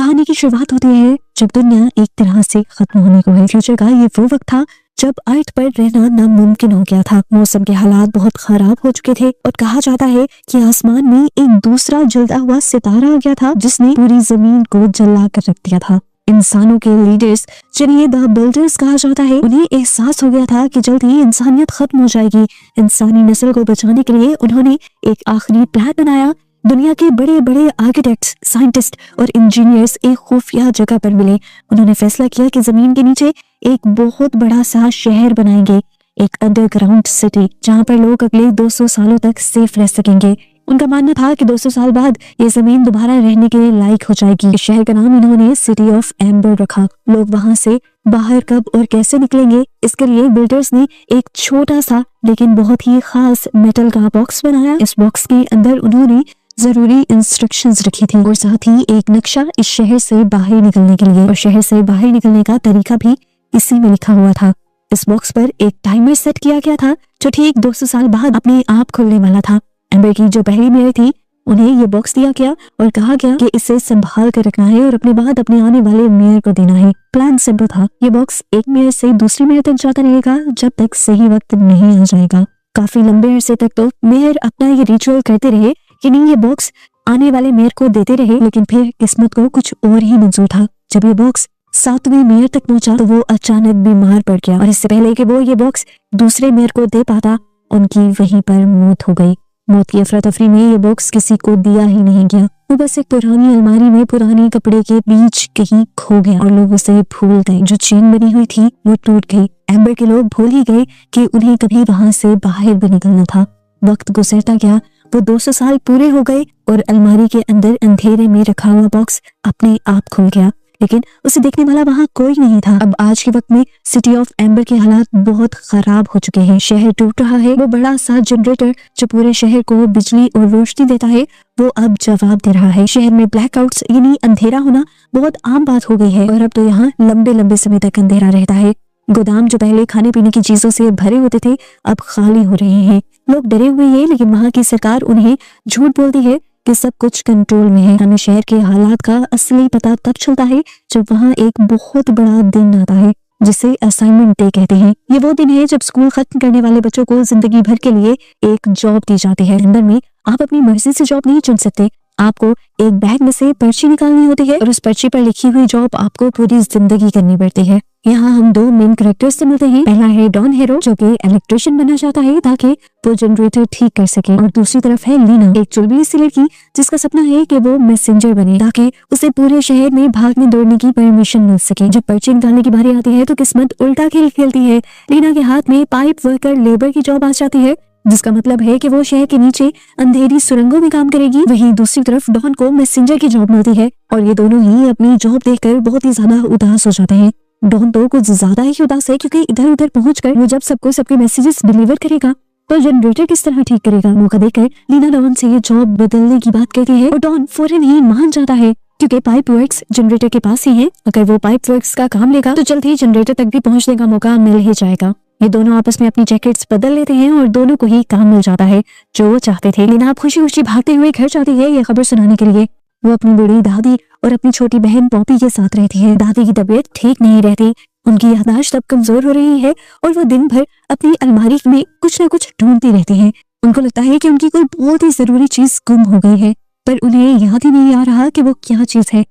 कहानी की शुरुआत होती है जब दुनिया एक तरह से खत्म होने को है। फ्यूचर का ये वो वक्त था जब अर्थ पर रहना नामुमकिन हो गया था। मौसम के हालात बहुत खराब हो चुके थे और कहा जाता है कि आसमान में एक दूसरा जलता हुआ सितारा आ गया था जिसने पूरी जमीन को जला कर रख दिया था। इंसानों के लीडर्स जिन्हें द बिल्डर्स कहा जाता है, उन्हें एहसास हो गया था कि जल्द ही इंसानियत खत्म हो जाएगी। इंसानी नस्ल को बचाने के लिए उन्होंने एक आखिरी प्लान बनाया। दुनिया के बड़े बड़े आर्किटेक्ट्स, साइंटिस्ट और इंजीनियर्स एक खुफिया जगह पर मिले। उन्होंने फैसला किया कि जमीन के नीचे एक बहुत बड़ा सा शहर बनाएंगे, एक अंडरग्राउंड सिटी जहां पर लोग अगले 200 सालों तक सेफ रह सकेंगे। उनका मानना था कि 200 साल बाद ये जमीन दोबारा रहने के लायक हो जाएगी। इस शहर का नाम इन्होंने सिटी ऑफ एम्बर रखा। लोग वहां से बाहर कब और कैसे निकलेंगे, इसके लिए बिल्डर्स ने एक छोटा सा लेकिन बहुत ही खास मेटल का बॉक्स बनाया। इस बॉक्स के अंदर उन्होंने जरूरी इंस्ट्रक्शंस रखी थी और साथ ही एक नक्शा इस शहर से बाहर निकलने के लिए, और शहर से बाहर निकलने का तरीका भी इसी में लिखा हुआ था। इस बॉक्स पर एक टाइमर सेट किया गया था जो ठीक 200 साल बाद अपने आप खुलने वाला था। एम्बर की जो पहली मेयर थी उन्हें ये बॉक्स दिया गया और कहा गया कि इसे संभाल कर रखना है और अपने बाद अपने आने वाले मेयर को देना है। प्लान सिंपल था, ये बॉक्स एक मेयर से दूसरी मेयर तक जाता रहेगा जब तक सही वक्त नहीं आ जाएगा। काफी लंबे अरसे तक तो मेयर अपना ये रिचुअल करते रहे कि नहीं ये बॉक्स आने वाले मेयर को देते रहे, लेकिन फिर किस्मत को कुछ और ही मंजूर था। जब ये बॉक्स 7वें मेयर तक पहुंचा तो वो अचानक बीमार पड़ गया और इससे पहले कि वो ये बॉक्स दूसरे मेयर को दे पाता, उनकी वहीं पर मौत हो गई। मौत की अफरा तफरी में ये बॉक्स किसी को दिया ही नहीं गया। वो बस एक पुरानी अलमारी में पुराने कपड़े के बीच कहीं खो गया और लोग उसे भूल गए। जो चेन बनी हुई थी वो टूट गई। एम्बर के लोग भूल ही गए कि उन्हें कभी वहां से बाहर भी निकलना था। वक्त गुजरता गया, वो 200 साल पूरे हो गए और अलमारी के अंदर अंधेरे में रखा हुआ बॉक्स अपने आप खुल गया, लेकिन उसे देखने वाला वहां कोई नहीं था। अब आज के वक्त में सिटी ऑफ एम्बर के हालात बहुत खराब हो चुके हैं। शहर टूट रहा है। वो बड़ा सा जनरेटर जो पूरे शहर को बिजली और रोशनी देता है वो अब जवाब दे रहा है। शहर में ब्लैकआउट्स यानी अंधेरा होना बहुत आम बात हो गई है और अब तो यहाँ लंबे लंबे समय तक अंधेरा रहता है। गोदाम जो पहले खाने पीने की चीजों से भरे होते थे अब खाली हो रहे हैं। लोग डरे हुए हैं, लेकिन वहाँ की सरकार उन्हें झूठ बोलती है कि सब कुछ कंट्रोल में है। हमें शहर के हालात का असली पता तब चलता है जब वहाँ एक बहुत बड़ा दिन आता है जिसे असाइनमेंट डे कहते हैं। ये वो दिन है जब स्कूल खत्म करने वाले बच्चों को जिंदगी भर के लिए एक जॉब दी जाती है। अंदर में आप अपनी मर्जी से जॉब नहीं चुन सकते। आपको एक बैग में से पर्ची निकालनी होती है और उस पर्ची पर लिखी हुई जॉब आपको पूरी जिंदगी करनी पड़ती है। यहाँ हम दो मेन कैरेक्टर्स से मिलते हैं। पहला है डॉन हीरो जो कि इलेक्ट्रिशियन बनना चाहता है ताकि वो जनरेटर ठीक कर सके, और दूसरी तरफ है लीना, एक चुलबुली सी लड़की जिसका सपना है कि वो मैसेंजर बने ताकि उसे पूरे शहर में भागने दौड़ने की परमिशन मिल सके। जब पर्ची निकालने की बारी आती है तो किस्मत उल्टा खेल खेलती है। लीना के हाथ में पाइप वर्कर लेबर की जॉब आ जाती है, जिसका मतलब है कि वो शहर के नीचे अंधेरी सुरंगों में काम करेगी। वहीं दूसरी तरफ डॉन को मैसेंजर की जॉब मिलती है और ये दोनों ही अपनी जॉब देखकर बहुत ही ज्यादा उदास हो जाते हैं। डॉन तो कुछ ज्यादा ही उदास है क्योंकि इधर उधर पहुंचकर वो जब सबको सबके मैसेजेस डिलीवर करेगा तो जनरेटर किस तरह ठीक करेगा। मौका देकर लीना डॉन से ये जॉब बदलने की बात कहती है और डॉन फौरन ही मान जाता है क्योंकि पाइप वर्क्स जनरेटर के पास ही है। अगर वो पाइप वर्क्स का काम लेगा तो जल्द ही जनरेटर तक भी पहुंचने का मौका मिल ही जाएगा। ये दोनों आपस में अपनी जैकेट्स बदल लेते हैं और दोनों को ही काम मिल जाता है जो वो चाहते थे। लीना खुशी खुशी भागते हुए घर जाती है ये खबर सुनाने के लिए। वो अपनी बड़ी दादी और अपनी छोटी बहन पॉपी के साथ रहती है। दादी की तबीयत ठीक नहीं रहती, उनकी याददाश्त अब कमजोर हो रही है और वो दिन भर अपनी अलमारी में कुछ न कुछ ढूंढती रहती हैं। उनको लगता है कि उनकी कोई बहुत ही जरूरी चीज गुम हो गई है, पर उन्हें याद ही नहीं आ रहा कि वो क्या चीज है।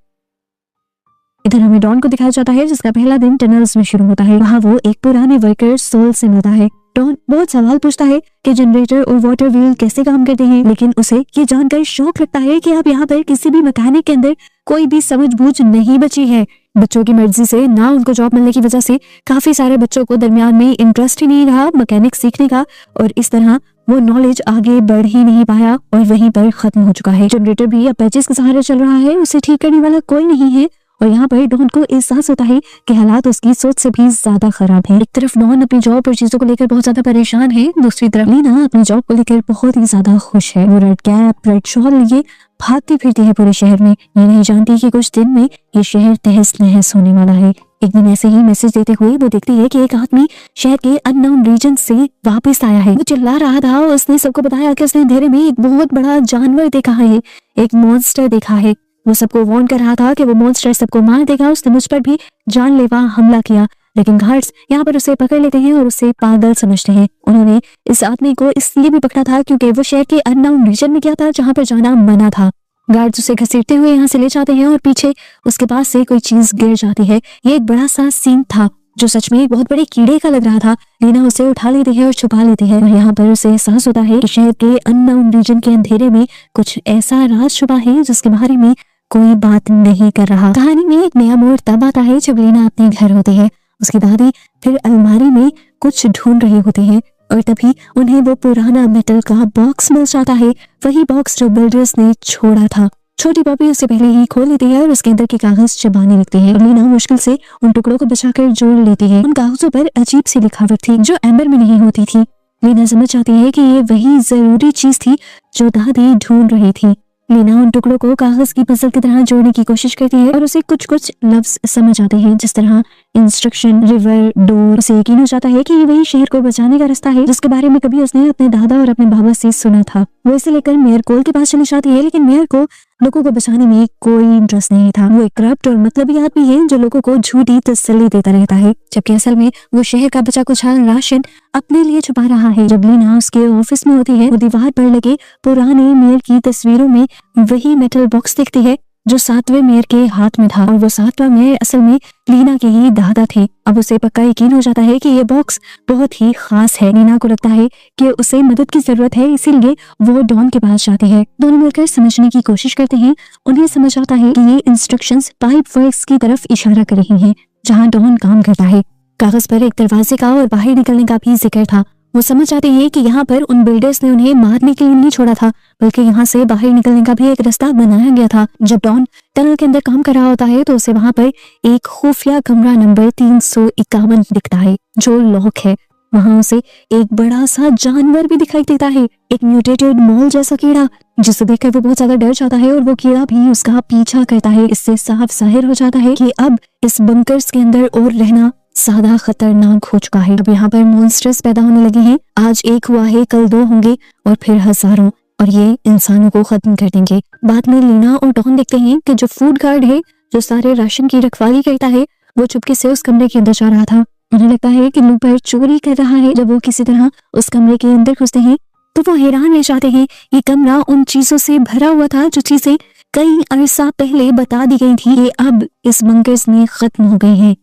इधर हमें डॉन को दिखाया जाता है जिसका पहला दिन टनल्स में शुरू होता है। वहाँ वो एक पुराने वर्कर सोल से मिलता है। डॉन बहुत सवाल पूछता है कि जनरेटर और वाटर व्हील कैसे काम करते हैं, लेकिन उसे ये जानकर शौक लगता है कि अब यहाँ पर किसी भी मैकेनिक के अंदर कोई भी समझबूझ नहीं बची है। बच्चों की मर्जी से ना उनको जॉब मिलने की वजह से काफी सारे बच्चों को दरमियान में इंटरेस्ट ही नहीं रहा मैकेनिक सीखने का और इस तरह वो नॉलेज आगे बढ़ ही नहीं पाया और वहीं पर खत्म हो चुका है। जनरेटर भी अब पैचेस के सहारे चल रहा है, उसे ठीक करने वाला कोई नहीं है और यहाँ पर डॉन को एहसास होता है कि हालात उसकी सोच से भी ज्यादा खराब है। एक तरफ डॉन अपनी जॉब और चीजों को लेकर बहुत ज्यादा परेशान है, दूसरी तरफ लीना अपनी जॉब को लेकर बहुत ही ज्यादा खुश है। वो रेड कैप रेड शॉल लिए भागती फिरती है पूरे शहर में, ये नहीं जानती कि कुछ दिन में ये शहर तहस नहस होने वाला है। एक दिन ऐसे ही मैसेज देते हुए वो देखती है कि एक आदमी शहर के अननोन रीजन से वापस आया है। वो चिल्ला रहा था, उसने सबको बताया कि उसने अंधेरे में एक बहुत बड़ा जानवर देखा है, एक मॉन्स्टर देखा है वो सबको वार्न कर रहा था कि वो मॉन्स्टर सबको मार देगा, उसने मुझ पर भी जानलेवा हमला किया। लेकिन गार्ड्स यहाँ पर उसे पकड़ लेते हैं और उसे पागल समझते हैं। उन्होंने इस आदमी को इसलिए भी पकड़ा था क्योंकि वो शहर के अननोन रीजन में गया था जहाँ पर जाना मना था। गार्ड्स उसे घसीटते हुए यहाँ से ले जाते हैं और पीछे उसके पास से कोई चीज गिर जाती है। ये एक बड़ा सा सीन था जो सच में एक बहुत बड़े कीड़े का लग रहा था। लीना उसे उठा लेती है और छुपा लेती है और यहाँ पर उसे एहसास होता है कि शहर के अननोन रीजन के अंधेरे में कुछ ऐसा राज छुपा है जिसके बारे में कोई बात नहीं कर रहा। कहानी में एक नया मोड़ तब आता है जब लीना अपने घर होती है। उसकी दादी फिर अलमारी में कुछ ढूंढ रही होती है और तभी उन्हें वो पुराना मेटल का बॉक्स मिल जाता है, वही बॉक्स जो बिल्डर्स ने छोड़ा था। छोटी पॉपी उसे पहले ही खोल लेती है और उसके अंदर के कागज चबाने लगती है। लीना मुश्किल से उन टुकड़ों को बचाकर जोड़ लेती है। उन कागजों पर अजीब सी लिखावट थी जो एम्बर में नहीं होती थी। लीना समझ जाती है कि ये वही जरूरी चीज थी जो दादी ढूंढ रही थी। लीना उन टुकड़ों को कागज की पजल की तरह जोड़ने की कोशिश करती है और उसे कुछ कुछ लफ्ज समझ आते हैं, जिस तरह इंस्ट्रक्शन, रिवर, डोर। उसे यकीन हो जाता है कि ये वही शहर को बचाने का रास्ता है जिसके बारे में कभी उसने अपने दादा और अपने बाबा से सुना था। वो इसे लेकर मेयर कोल के पास चली जाती है, लेकिन मेयर को लोगों को बचाने में कोई इंटरेस्ट नहीं था। वो एक करप्ट और मतलबी आदमी है जो लोगों को झूठी तसल्ली देता रहता है, जबकि असल में वो शहर का बचा कुचा राशन अपने लिए छुपा रहा है। जब लीना उसके ऑफिस में होती है, वो दीवार पर लगे पुराने मेयर की तस्वीरों में वही मेटल बॉक्स देखती है जो 7वें मेयर के हाथ में था और वो 7वां मेयर असल में लीना के ही दादा थे। अब उसे पक्का यकीन हो जाता है कि ये बॉक्स बहुत ही खास है। लीना को लगता है कि उसे मदद की जरूरत है, इसीलिए वो डॉन के पास जाती है। दोनों मिलकर समझने की कोशिश करते हैं। उन्हें समझ आता है कि ये इंस्ट्रक्शंस पाइप वर्क्स की तरफ इशारा कर रही हैं जहाँ डॉन काम करता है। कागज पर एक दरवाजे का और बाहर निकलने का भी जिक्र था। वो समझ आते हैं कि यहाँ पर उन बिल्डर्स ने उन्हें मारने के लिए नहीं छोड़ा था, बल्कि यहाँ से बाहर निकलने का भी एक रास्ता बनाया गया था। जब डॉन टनल के अंदर काम कर रहा होता है तो उसे वहाँ पर एक खुफिया कमरा नंबर 351 दिखता है जो लॉक है। वहाँ उसे एक बड़ा सा जानवर भी दिखाई देता है, एक म्यूटेटेड मोल जैसा कीड़ा, जिसे देखकर वो बहुत ज्यादा डर जाता है और वो कीड़ा भी उसका पीछा करता है। इससे साफ जाहिर हो जाता है कि अब इस बंकर्स के अंदर और रहना ज्यादा खतरनाक हो चुका है। अब यहाँ पर मॉन्स्टर्स पैदा होने लगे हैं। आज एक हुआ है, कल 2 होंगे और फिर हजारों, और ये इंसानों को खत्म कर देंगे। बाद में लीना और डॉन देखते हैं कि जो फूड गार्ड है, जो सारे राशन की रखवाली करता है, वो चुपके से उस कमरे के अंदर जा रहा था। उन्हें लगता है कि लूपर चोरी कर रहा है। जब वो किसी तरह उस कमरे के अंदर घुसते हैं तो वो हैरान रह जाते हैं। ये कमरा उन चीजों से भरा हुआ था जो चीजें कई अरसा पहले बता दी गई थी, ये अब इस बंकर्स में खत्म हो गई है।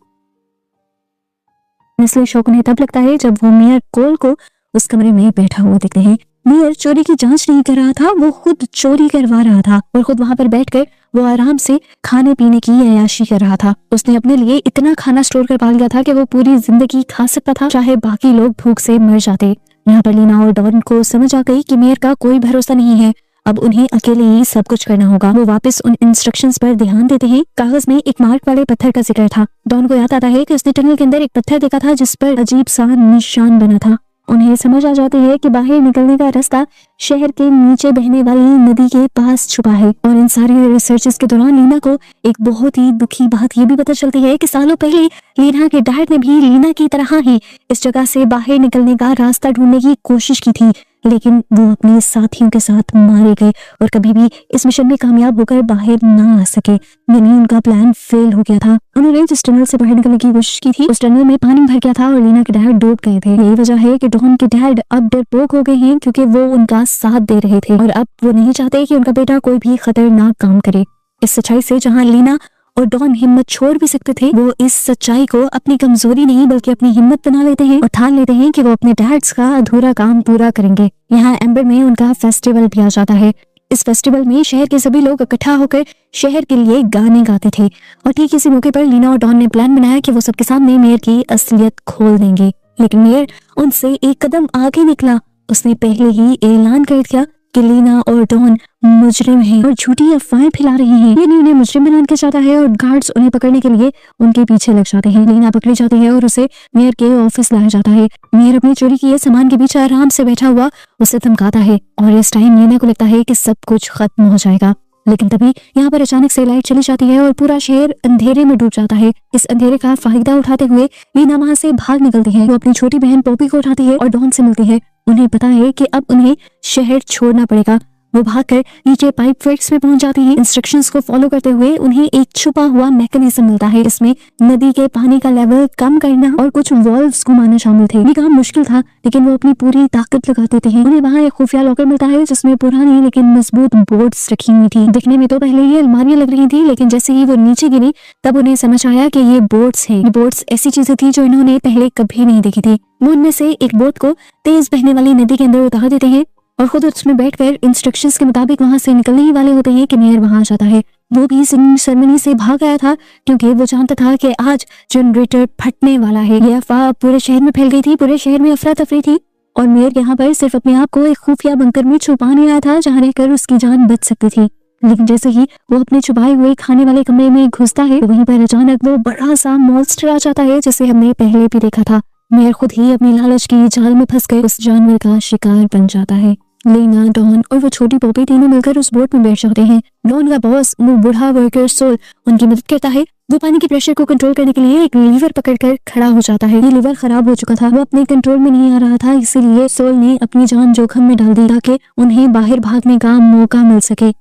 इसलिए शौक उन्हें तब लगता है जब वो मेयर कोल को उस कमरे में बैठा हुआ देखते हैं। मेयर चोरी की जांच नहीं कर रहा था, वो खुद चोरी करवा रहा था और खुद वहां पर बैठकर वो आराम से खाने पीने की अय्याशी कर रहा था। उसने अपने लिए इतना खाना स्टोर कर पा लिया था कि वो पूरी जिंदगी खा सकता था, चाहे बाकी लोग भूख से मर जाते। यहाँ पर लीना और डॉन को समझ आ गई कि मेयर का कोई भरोसा नहीं है, अब उन्हें अकेले ही सब कुछ करना होगा। वो वापस उन इंस्ट्रक्शंस पर ध्यान देते हैं। कागज में एक मार्क वाले पत्थर का जिक्र था। डॉन को याद आता है कि उसने टनल के अंदर एक पत्थर देखा था जिस पर अजीब सा निशान बना था। उन्हें समझ आ जाती है कि बाहर निकलने का रास्ता शहर के नीचे बहने वाली नदी के पास छुपा है। और इन सारी रिसर्चेस के दौरान लीना को एक बहुत ही दुखी बात ये भी पता चलती है कि सालों पहले लीना के डैड ने भी लीना की तरह ही इस जगह से बाहर निकलने का रास्ता ढूंढने की कोशिश की थी, लेकिन वो अपने साथियों के साथ मारे गए और कभी भी इस मिशन में कामयाब होकर बाहर ना आ सके। यानी उनका प्लान फेल हो गया था। उन्होंने जिस टनल से बाहर निकलने की कोशिश की थी उस टनल में पानी भर गया था और लीना के डैड डूब गए थे। यही वजह है कि डॉन के डैड अब डरपोक हो गए हैं क्योंकि वो उनका साथ दे रहे थे और अब वो नहीं चाहते कि उनका बेटा कोई भी खतरनाक काम करे। इस सच्चाई से जहाँ लीना और डॉन हिम्मत छोड़ भी सकते थे, वो इस सच्चाई को अपनी कमजोरी नहीं बल्कि अपनी हिम्मत बना लेते हैं और ठान लेते हैं कि वो अपने डैड्स का अधूरा काम पूरा करेंगे। यहाँ एम्बर में उनका फेस्टिवल भी आ जाता है। इस फेस्टिवल में शहर के सभी लोग इकट्ठा होकर शहर के लिए गाने गाते थे और ठीक इसी मौके पर लीना और डॉन ने प्लान बनाया कि वो सबके सामने मेयर की असलियत खोल देंगे। लेकिन मेयर उनसे एक कदम आगे निकला। उसने पहले ही ऐलान कर दिया कि लीना और डॉन मुजरिम हैं और झूठी अफवाहें फैला रहे हैं। यानी उन्हें मुजरिम बनाना चाहता है और गार्ड्स उन्हें पकड़ने के लिए उनके पीछे लग जाते हैं। लीना पकड़ी जाती है और उसे मेयर के ऑफिस लाया जाता है। मेयर अपनी चोरी किए सामान के बीच आराम से बैठा हुआ उसे धमकाता है और इस टाइम लीना को लगता है कि सब कुछ खत्म हो जाएगा। लेकिन तभी यहाँ पर अचानक से लाइट चली जाती है और पूरा शहर अंधेरे में डूब जाता है। इस अंधेरे का फायदा उठाते हुए लीना वहाँ से भाग निकलती है। वो अपनी छोटी बहन पॉपी को उठाती है और डॉन से मिलती है। उन्हें पता है कि अब उन्हें शहर छोड़ना पड़ेगा। वो भागकर नीचे पाइप फिक्स में पहुंच जाते हैं। इंस्ट्रक्शंस को फॉलो करते हुए उन्हें एक छुपा हुआ मैकेनिज्म मिलता है। इसमें नदी के पानी का लेवल कम करना और कुछ वॉल्व्स घुमाना शामिल थे। ये काम मुश्किल था, लेकिन वो अपनी पूरी ताकत लगा देते हैं। उन्हें वहाँ एक खुफिया लॉकर मिलता है जिसमें पुरानी लेकिन मजबूत बोट्स रखी हुई थी। दिखने में तो पहले ये अलमारियां लग रही थी, लेकिन जैसे ही वो नीचे गिरी तब उन्हें समझ आया कि ये बोट्स हैं। ये बोट्स ऐसी चीजें थी जो इन्होंने पहले कभी नहीं देखी थी। वो उनमें से एक बोट को तेज बहने वाली नदी के अंदर उतार देते हैं और खुद उसमें बैठकर इंस्ट्रक्शंस के मुताबिक वहां से निकलने ही वाले होते हैं कि मेयर वहां आ जाता है। वो भी सेरेमनी से भाग आया था क्योंकि वो जानता था कि आज जनरेटर फटने वाला है। ये अफवाह पूरे शहर में फैल गई थी, पूरे शहर में अफरा तफरी थी और मेयर यहाँ पर सिर्फ अपने आप को एक खुफिया बंकर में छुपाने आया था जहाँ रहकर उसकी जान बच सकती थी। लेकिन जैसे ही वो अपने छुपाए हुए खाने वाले कमरे में घुसता है तो वहीं पर अचानक वो बड़ा सा मॉन्स्टर आ जाता है जिसे हमने पहले भी देखा था। मेयर खुद ही अपनी लालच की जाल में फंसकर उस जानवर का शिकार बन जाता है। लेना, डॉन और वो छोटी पॉपी तीनों मिलकर उस बोट में बैठ जाते हैं। डॉन का बॉस वो बूढ़ा वर्कर सोल उनकी मदद करता है। वो पानी के प्रेशर को कंट्रोल करने के लिए एक लीवर पकड़कर खड़ा हो जाता है। ये लीवर खराब हो चुका था, वो अपने कंट्रोल में नहीं आ रहा था, इसीलिए सोल ने अपनी जान जोखिम में डाल दी ताकि उन्हें बाहर भागने का मौका मिल सके।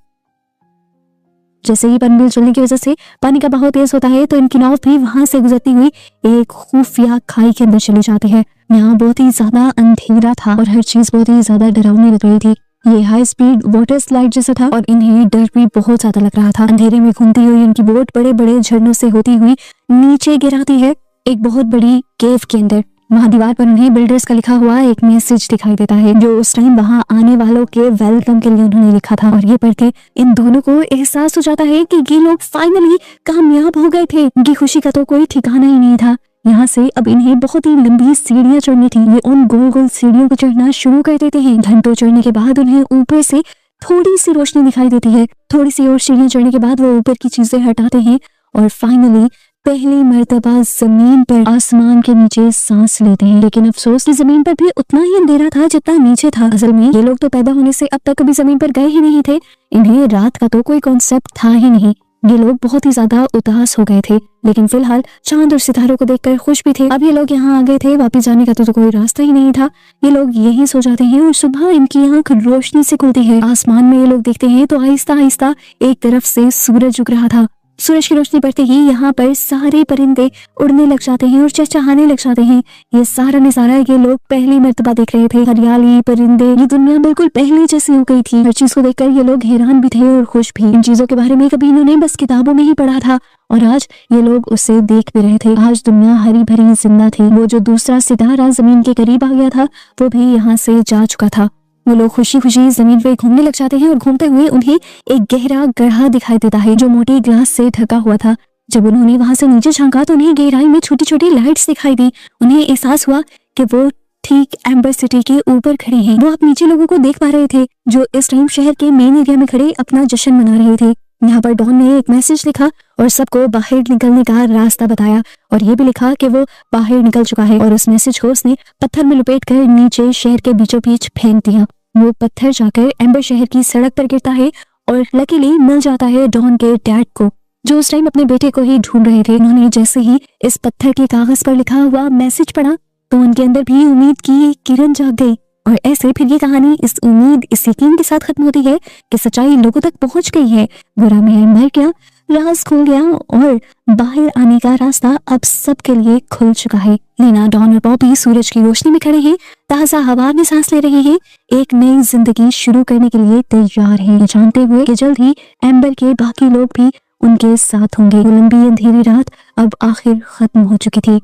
जैसे ही पनबिल चलने की वजह से पानी का बहाव तेज होता है तो इनकी नाव भी वहां से गुजरती हुई एक खुफिया खाई के अंदर चली जाती है। यहाँ बहुत ही ज्यादा अंधेरा था और हर चीज बहुत ही ज्यादा डरावनी लग रही थी। ये हाई स्पीड वाटर स्लाइड जैसा था और इन्हें डर भी बहुत ज्यादा लग रहा था। अंधेरे में घूमती हुई इनकी बोट बड़े बड़े झरनों से होती हुई नीचे गिराती है एक बहुत बड़ी केव के अंदर। वहाँ दीवार पर उन्हें बिल्डर्स का लिखा हुआ एक मैसेज दिखाई देता है जो उस टाइम वहाँ आने वालों के वेलकम के लिए उन्होंने लिखा था। और ये पढ़ के इन दोनों को एहसास हो जाता है कि ये लोग फाइनली कामयाब हो गए थे। इनकी खुशी का तो कोई ठिकाना ही नहीं था। यहाँ से अब इन्हें बहुत ही लंबी सीढ़ियां चढ़नी थी। ये उन गोल गोल सीढ़ियों को चढ़ना शुरू कर देते हैं। घंटों चढ़ने के बाद उन्हें ऊपर से थोड़ी सी रोशनी दिखाई देती है। थोड़ी सी और सीढ़ियां चढ़ने के बाद वो ऊपर की चीजें हटाते हैं और फाइनली पहली मर्तबा जमीन पर आसमान के नीचे सांस लेते हैं। लेकिन अफसोस कि जमीन पर भी उतना ही अंधेरा था जितना नीचे था। असल में ये लोग तो पैदा होने से अब तक कभी जमीन पर गए ही नहीं थे। इन्हें रात का तो कोई कॉन्सेप्ट था ही नहीं। ये लोग बहुत ही ज्यादा उदास हो गए थे, लेकिन फिलहाल चांद और सितारों को देखकर खुश भी थे। अब ये लोग यहाँ आ गए थे, वापस जाने का तो कोई रास्ता ही नहीं था। ये लोग यहीं सो जाते हैं और सुबह इनकी आंख रोशनी से खुलती है। आसमान में ये लोग देखते हैं तो आहिस्ता आहिस्ता एक तरफ से सूरज उग रहा था। सूरज की रोशनी पड़ते ही यहाँ पर सारे परिंदे उड़ने लग जाते हैं और चहचहाने लग जाते हैं। ये सारा नजारा ये लोग पहली मर्तबा देख रहे थे। हरियाली, परिंदे, ये दुनिया बिल्कुल पहले जैसी हो गई थी। हर चीज को देखकर ये लोग हैरान भी थे और खुश भी। इन चीजों के बारे में कभी इन्होंने बस किताबों में ही पढ़ा था और आज ये लोग उसे देख भी रहे थे। आज दुनिया हरी भरी जिंदा थी। वो जो दूसरा सितारा जमीन के करीब आ गया था वो भी यहाँ से जा चुका था। वो लोग खुशी खुशी जमीन पे घूमने लग जाते हैं और घूमते हुए उन्हें एक गहरा गड्ढा दिखाई देता है जो मोटी ग्लास से ढका हुआ था। जब उन्होंने वहां से नीचे झांका तो उन्हें गहराई में छोटी छोटी लाइट्स दिखाई दी। उन्हें एहसास हुआ कि वो ठीक एम्बर सिटी के ऊपर खड़े हैं। वो आप नीचे लोगों को देख पा रहे थे जो इस टाइम शहर के मेन एरिया में खड़े अपना जश्न मना रहे थे। यहाँ पर डॉन ने एक मैसेज लिखा और सबको बाहर निकलने का रास्ता बताया और ये भी लिखा कि वो बाहर निकल चुका है। और उस मैसेज को उसने पत्थर में लुपेट कर नीचे शहर के बीचों बीच फेंक दिया। वो पत्थर जाकर एम्बर शहर की सड़क पर गिरता है और लकीली मिल जाता है डॉन के डैड को जो उस टाइम अपने बेटे को ही ढूंढ रहे थे। उन्होंने जैसे ही इस पत्थर के कागज पर लिखा हुआ मैसेज पढ़ा तो उनके अंदर भी उम्मीद की किरण जाग गई। और ऐसे फिर ये कहानी इस उम्मीद, इस यकीन के साथ खत्म होती है कि सच्चाई लोगों तक पहुंच गई है। बुरा मेयर मर गया, राज खुल गया और बाहर आने का रास्ता अब सबके लिए खुल चुका है। लीना, डॉन और बॉबी सूरज की रोशनी में खड़े हैं, ताजा हवा में सांस ले रहे हैं, एक नई जिंदगी शुरू करने के लिए तैयार हैं, जानते हुए कि जल्द ही एम्बर के बाकी लोग भी उनके साथ होंगे। वो लंबी अंधेरी रात अब आखिर खत्म हो चुकी थी।